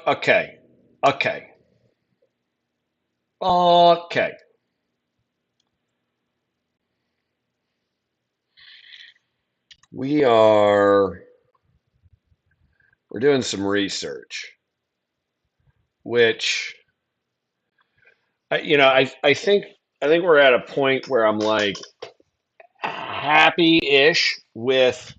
Okay. Okay. Okay. We are we're doing some research, which I think we're at a point where I'm like happy-ish with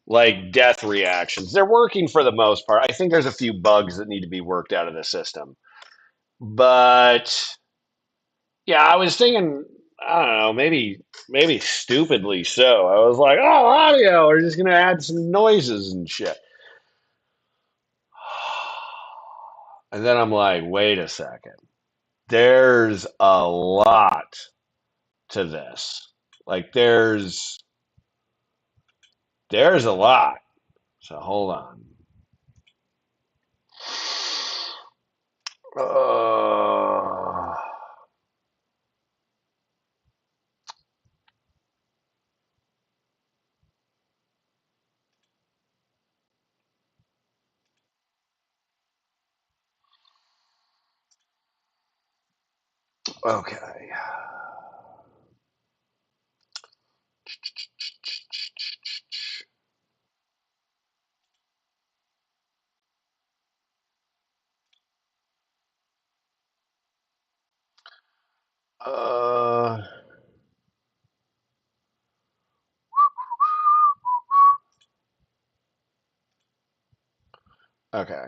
like death reactions. They're working for the most part. I think there's a few bugs that need to be worked out of the system. But yeah, I was thinking, I don't know, maybe stupidly so. I was like, oh, audio, we're just gonna add some noises and shit. And then I'm like, wait a second. There's a lot to this. Like there's a lot. So hold on. Uh, okay. Uh, okay.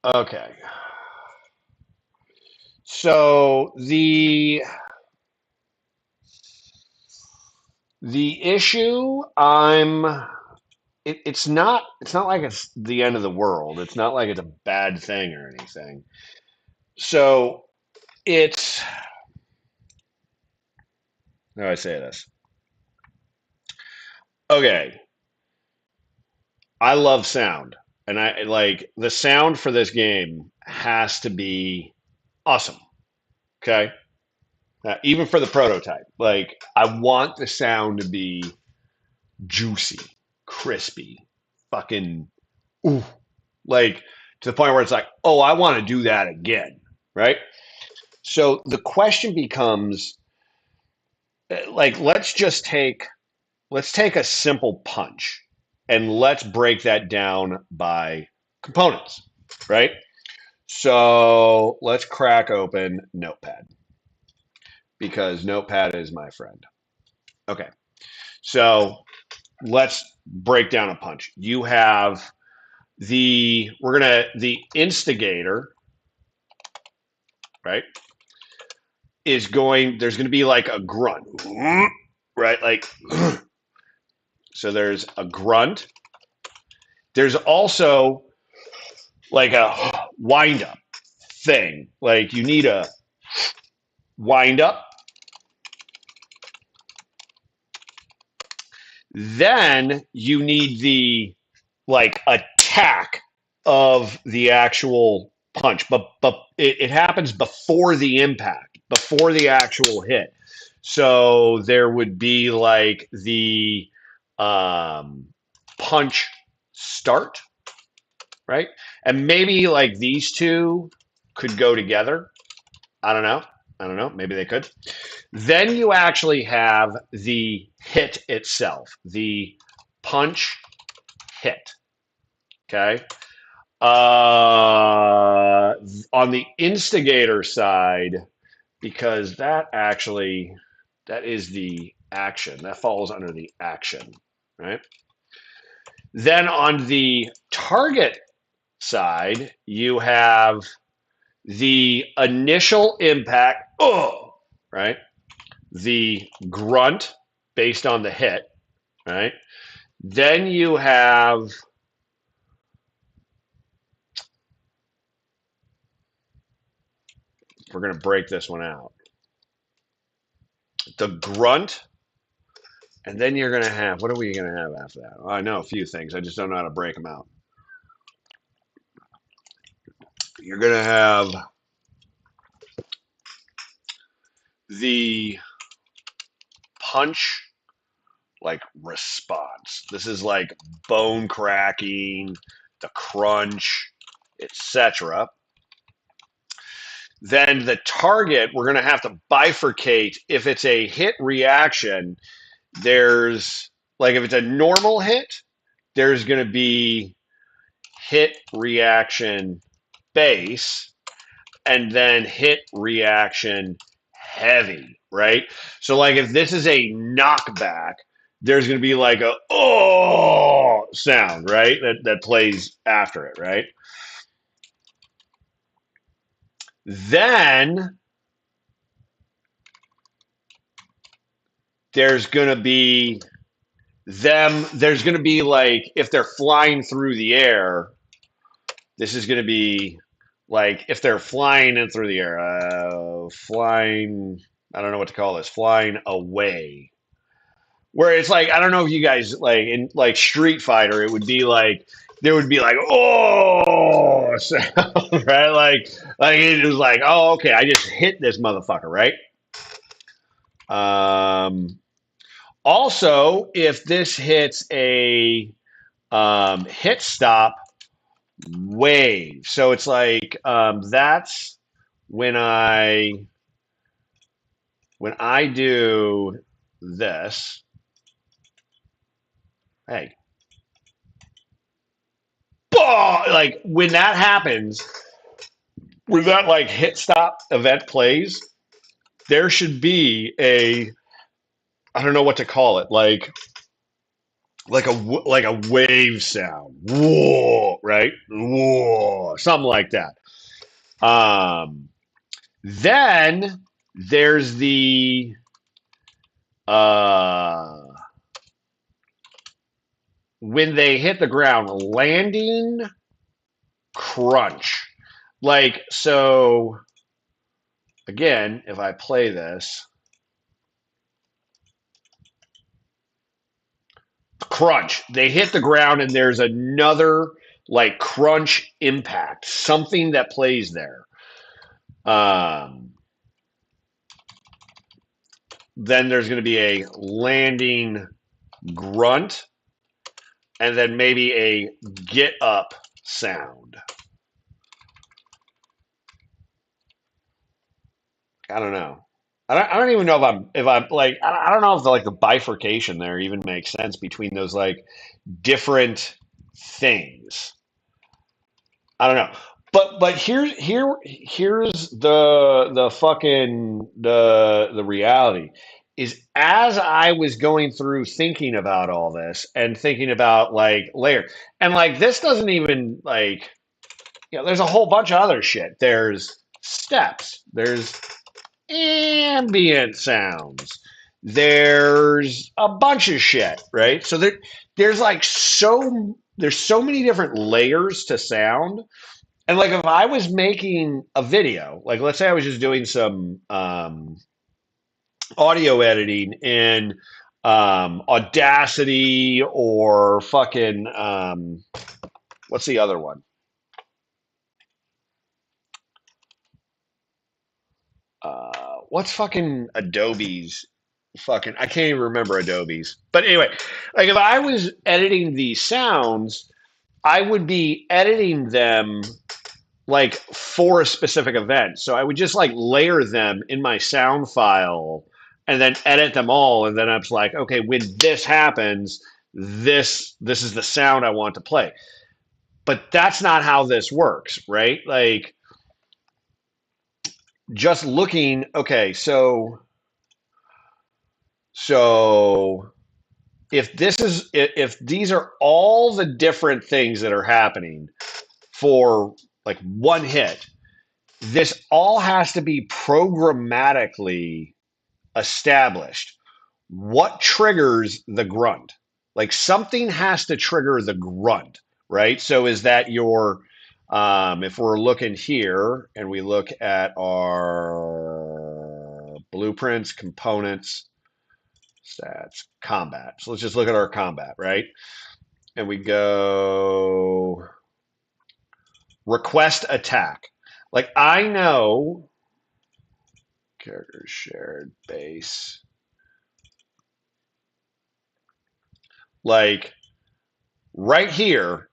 Okay. So the issue it's not like it's the end of the world. It's not like it's a bad thing or anything. So it's how do I say this? Okay, I love sound, and I like the sound for this game has to be awesome. Okay, even for the prototype, like I want the sound to be juicy, crispy, fucking ooh, like to the point where it's like, oh, I want to do that again, right? So the question becomes, like, let's take a simple punch and let's break that down by components, right? So let's crack open Notepad because Notepad is my friend. Okay, so let's break down a punch. You have the instigator, right? There's going to be like a grunt, right? Like, so there's a grunt. There's also like a wind up thing. Like you need a wind up. Then you need the like attack of the actual punch, but it happens before the impact, before the actual hit. So there would be like the um, punch start, right? And maybe like these two could go together. I don't know. I don't know. Maybe they could. Then you actually have the hit itself, the punch hit. Okay. On the instigator side, because that is the action that falls under the action, right? Then on the target side, you have the initial impact, oh, right? The grunt based on the hit, right? Then you have we're going to break this one out. The grunt, and then you're going to have what are we going to have after that? I know a few things. I just don't know how to break them out. You're going to have the punch like response. This is like bone cracking, the crunch, etc. Then the target, we're going to have to bifurcate. If it's a hit reaction, there's like if it's a normal hit, there's going to be hit reaction base and then hit reaction heavy, right? So like if this is a knockback, there's going to be like a oh sound, right? That plays after it, right? Then there's going to be there's going to be like if they're flying through the air, this is going to be like if they're flying in through the air, flying, I don't know what to call this, flying away. Where it's like, I don't know if you guys like in like Street Fighter, it would be like, there would be like, oh, sound, right? Like it was like, oh, okay, I just hit this motherfucker, right? Um, Also, if this hits a hit stop wave, so it's like that's when I do this. Hey, like when that happens, when that like hit stop event plays, there should be a, I don't know what to call it, like a wave sound, whoa, right, whoa, something like that. Then there's the uh, when they hit the ground, landing crunch. Like so, again, if I play this, crunch, they hit the ground and there's another like crunch impact, something that plays there. Um, then there's going to be a landing grunt and then maybe a get up sound. I don't know. I don't even know if I'm like I don't know if the bifurcation there even makes sense between those like different things. I don't know. But here's the fucking the reality is as I was going through thinking about all this and thinking about like layer and like this doesn't even like, you know, there's a whole bunch of other shit. There's steps. There's ambient sounds. There's a bunch of shit, right? So there's like there's so many different layers to sound. And like if I was making a video, like let's say I was just doing some audio editing in Audacity or fucking what's the other one? What's fucking Adobe's fucking, I can't even remember Adobe's. But anyway, like if I was editing these sounds, I would be editing them like for a specific event. So I would just like layer them in my sound file and then edit them all. And then I was like, okay, when this happens, this is the sound I want to play. But that's not how this works, right? Like just looking, okay, so if these are all the different things that are happening for like one hit, this all has to be programmatically established. What triggers the grunt? Like something has to trigger the grunt, right? So is that your, if we're looking here and we look at our blueprints, components, stats, combat. So let's just look at our combat, right? And we go request attack. Like I know character shared base. Like right here,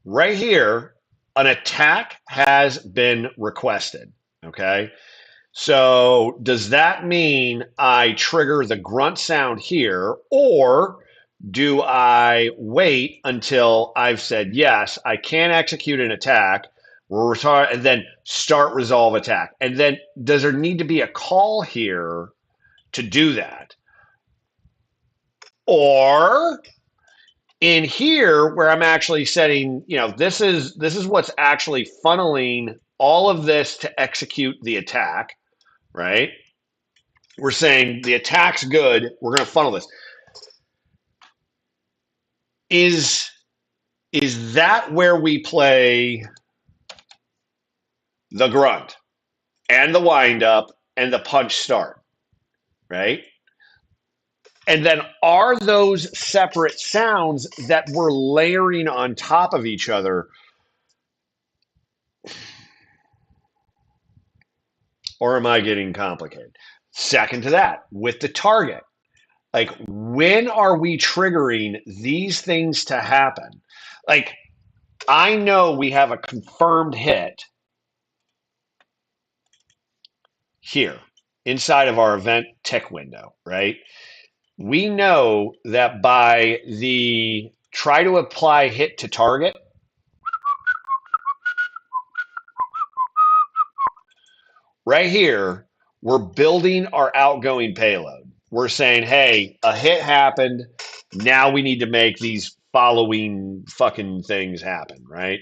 right here, an attack has been requested. Okay. So does that mean I trigger the grunt sound here, or do I wait until I've said yes, I can execute an attack, and then start resolve attack? And then does there need to be a call here to do that? Or in here where I'm actually setting, this is what's actually funneling all of this to execute the attack, right? We're saying the attack's good. We're going to funnel this. Is is that where we play the grunt and the wind up and the punch start, right? And then are those separate sounds that we're layering on top of each other, or am I getting complicated? Second to that, with the target, like when are we triggering these things to happen? Like I know we have a confirmed hit here inside of our event tick window, right? We know that by the try to apply hit to target, right here, we're building our outgoing payload. We're saying, hey, a hit happened. Now we need to make these following fucking things happen, right?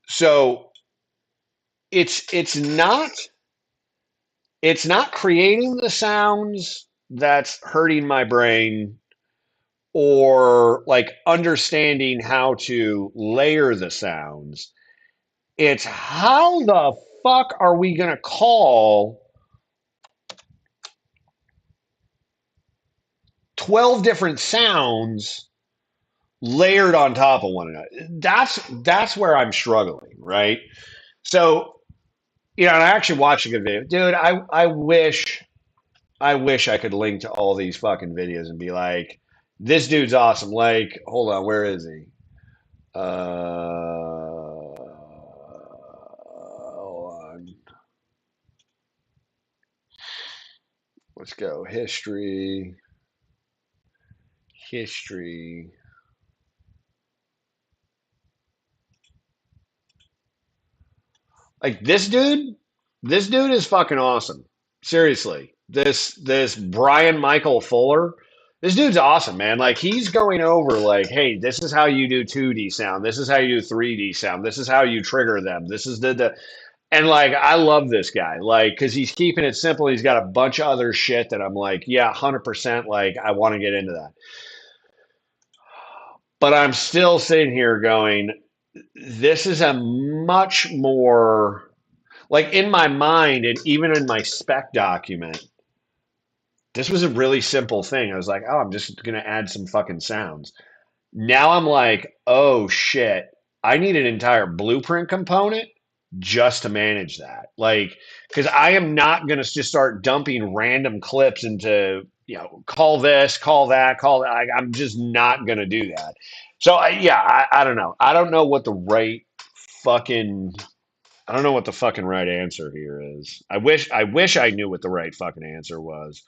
So it's not it's not creating the sounds that's hurting my brain or like understanding how to layer the sounds. It's how the fuck are we going to call 12 different sounds layered on top of one another? That's where I'm struggling, right? So, and I actually watched a good video. Dude, I wish I could link to all these fucking videos and be like, this dude's awesome. Like, hold on, where is he? Hold on. Let's go. History. History. Like this dude is fucking awesome. Seriously. This Brian Michael Fuller, this dude's awesome, man. Like he's going over like, hey, this is how you do 2D sound. This is how you do 3D sound. This is how you trigger them. This is the and like I love this guy. Like cuz he's keeping it simple. He's got a bunch of other shit that I'm like, yeah, 100% like I want to get into that. But I'm still sitting here going, this is a much more like in my mind and even in my spec document, this was a really simple thing. I was like, oh, I'm just going to add some fucking sounds. Now I'm like, oh shit, I need an entire blueprint component just to manage that. Like, because I am not going to just start dumping random clips into, call this, call that, call that. I'm just not going to do that. So, I don't know. I don't know what the right fucking I don't know what the fucking right answer here is. I wish I knew what the right fucking answer was,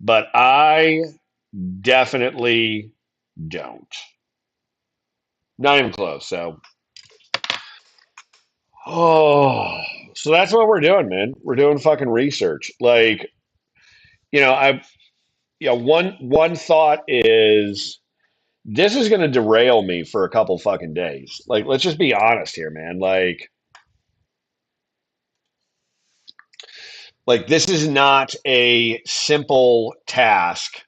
but I definitely don't. Not even close. So, oh, so that's what we're doing, man. We're doing fucking research. Like, I, one thought is this is going to derail me for a couple fucking days. Like, let's just be honest here, man. Like this is not a simple task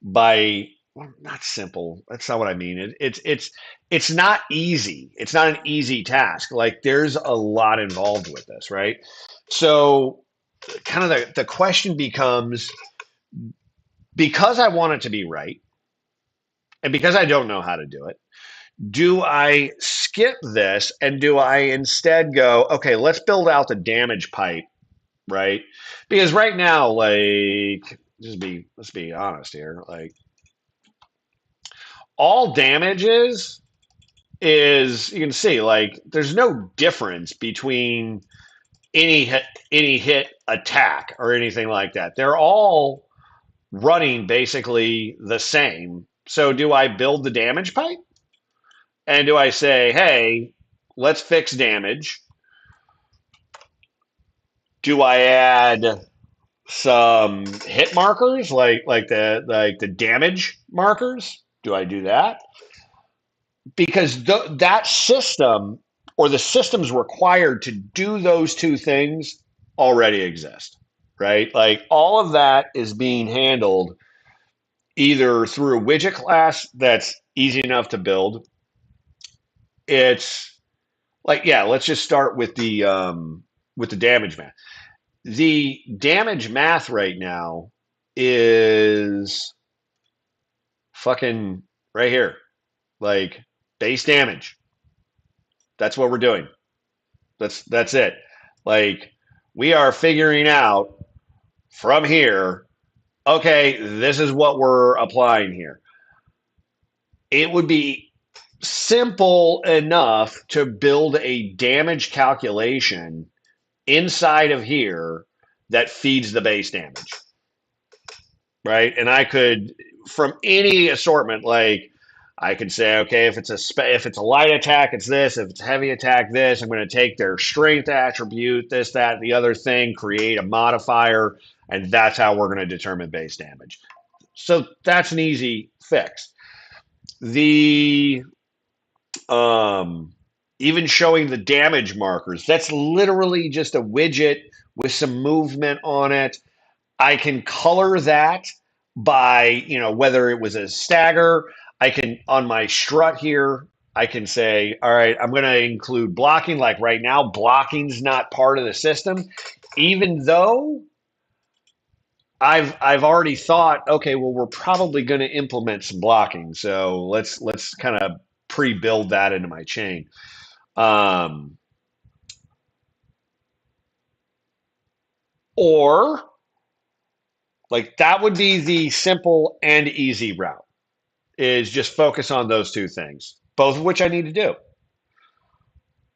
by well, not simple. That's not what I mean. It's not easy. It's not an easy task. Like there's a lot involved with this, right? So kind of the question becomes because I want it to be right and because I don't know how to do it, do I skip this and do I instead go, okay, let's build out the damage pipe, right? Because right now, like, let's be honest here, like all damage is you can see like there's no difference between any hit attack or anything like that. They're all running basically the same. So do I build the damage pipe? And do I say, hey, let's fix damage? Do I add some hit markers like the damage markers? Do I do that? Because that system or the systems required to do those two things already exist, right? Like all of that is being handled either through a widget class that's easy enough to build. It's like, yeah, let's just start with the damage math. The damage math right now is fucking right here. Like base damage. That's what we're doing. That's it. Like we are figuring out from here, okay, this is what we're applying here. It would be simple enough to build a damage calculation inside of here that feeds the base damage, right? And I could, from any assortment, like I could say, okay, if it's a light attack, it's this. If it's a heavy attack, this. I'm going to take their strength attribute, this, that, the other thing, create a modifier, and that's how we're going to determine base damage. So that's an easy fix. The even showing the damage markers, that's literally just a widget with some movement on it. I can color that by, whether it was a stagger. I can, on my strut here, I can say, all right, I'm going to include blocking. Like right now, blocking's not part of the system, even though I've already thought, okay, well, we're probably going to implement some blocking. So let's kind of pre-build that into my chain. Or like that would be the simple and easy route, is just focus on those two things, both of which I need to do.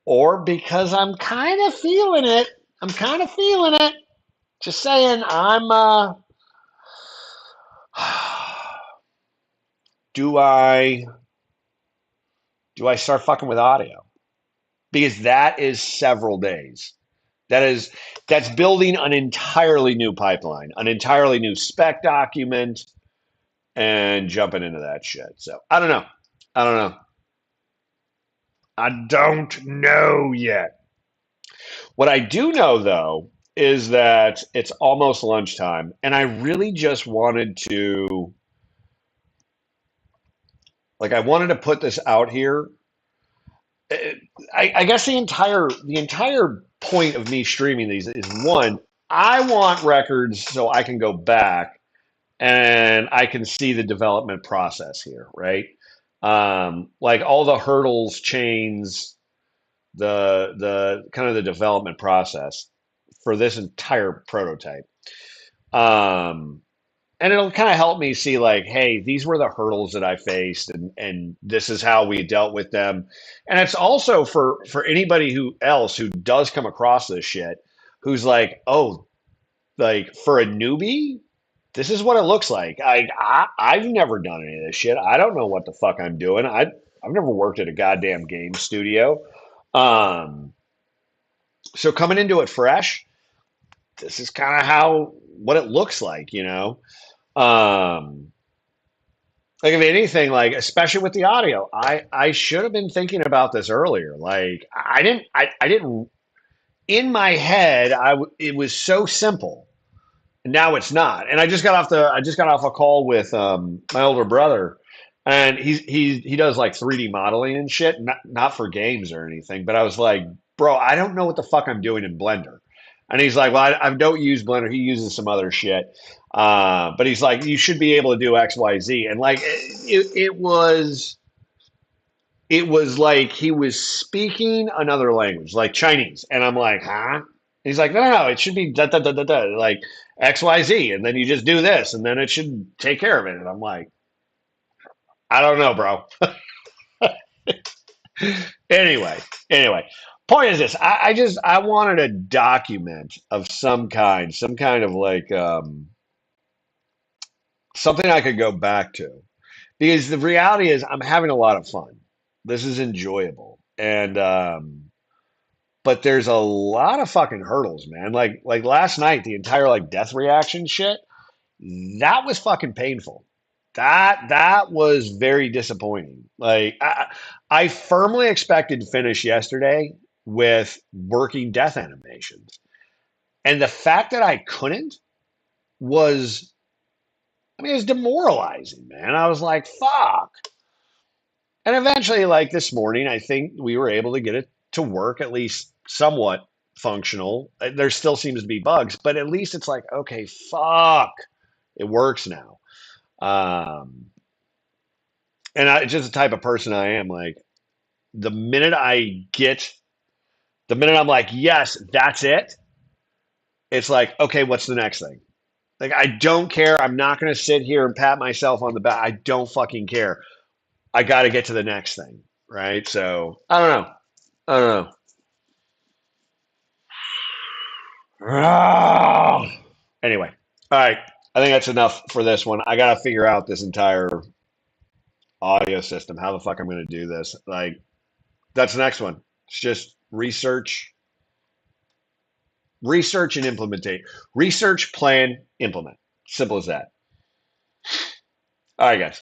Or because I'm kind of feeling it, just saying do I start fucking with audio? Because that is several days. That's building an entirely new pipeline, an entirely new spec document, and jumping into that shit. So I don't know. I don't know yet. What I do know though is that it's almost lunchtime, and I really just wanted to I wanted to put this out here. I guess the entire point of me streaming these is, one, I want records so I can go back and I can see the development process here, right? Like all the hurdles, chains, the kind of the development process for this entire prototype. And it'll kind of help me see like, hey, these were the hurdles that I faced, and this is how we dealt with them. And it's also for anybody who does come across this shit, who's like, oh, like for a newbie, this is what it looks like. I've never done any of this shit. I don't know what the fuck I'm doing. I've never worked at a goddamn game studio. Um, so coming into it fresh, this is kind of what it looks like. Um, like if anything, like especially with the audio, I should have been thinking about this earlier. Like I didn't in my head. It was so simple. Now it's not. And I just got off a call with my older brother, and he does like 3D modeling and shit, not for games or anything. But I was like, bro, I don't know what the fuck I'm doing in Blender. And he's like, well, I don't use Blender. He uses some other shit. But he's like, you should be able to do X, Y, Z. And like it was like he was speaking another language, like Chinese. And I'm like, huh? He's like, no, it should be da da da da da, like XYZ, and then you just do this, and then it should take care of it. And I'm like, I don't know, bro. Anyway, anyway, point is this: I wanted a document of some kind of like something I could go back to, because the reality is I'm having a lot of fun. This is enjoyable, and but there's a lot of fucking hurdles, man. Like last night, the entire like death reaction shit, that was fucking painful. That was very disappointing. I firmly expected to finish yesterday with working death animations. And the fact that I couldn't was, I mean, it was demoralizing, man. I was like, fuck. And eventually, like this morning, I think we were able to get it to work at least somewhat functional. There still seems to be bugs, but at least it's like, okay, fuck, it works now. Um, and I just the type of person I am. Like the minute I get, the minute I'm like, yes, that's it. It's like, okay, what's the next thing? Like I don't care. I'm not going to sit here and pat myself on the back. I don't fucking care. I got to get to the next thing, right? So I don't know. I don't know. Anyway, all right. I think that's enough for this one. I got to figure out this entire audio system. How the fuck I'm going to do this? Like that's the next one. It's just research and implementate. Research, plan, implement. Simple as that. All right, guys.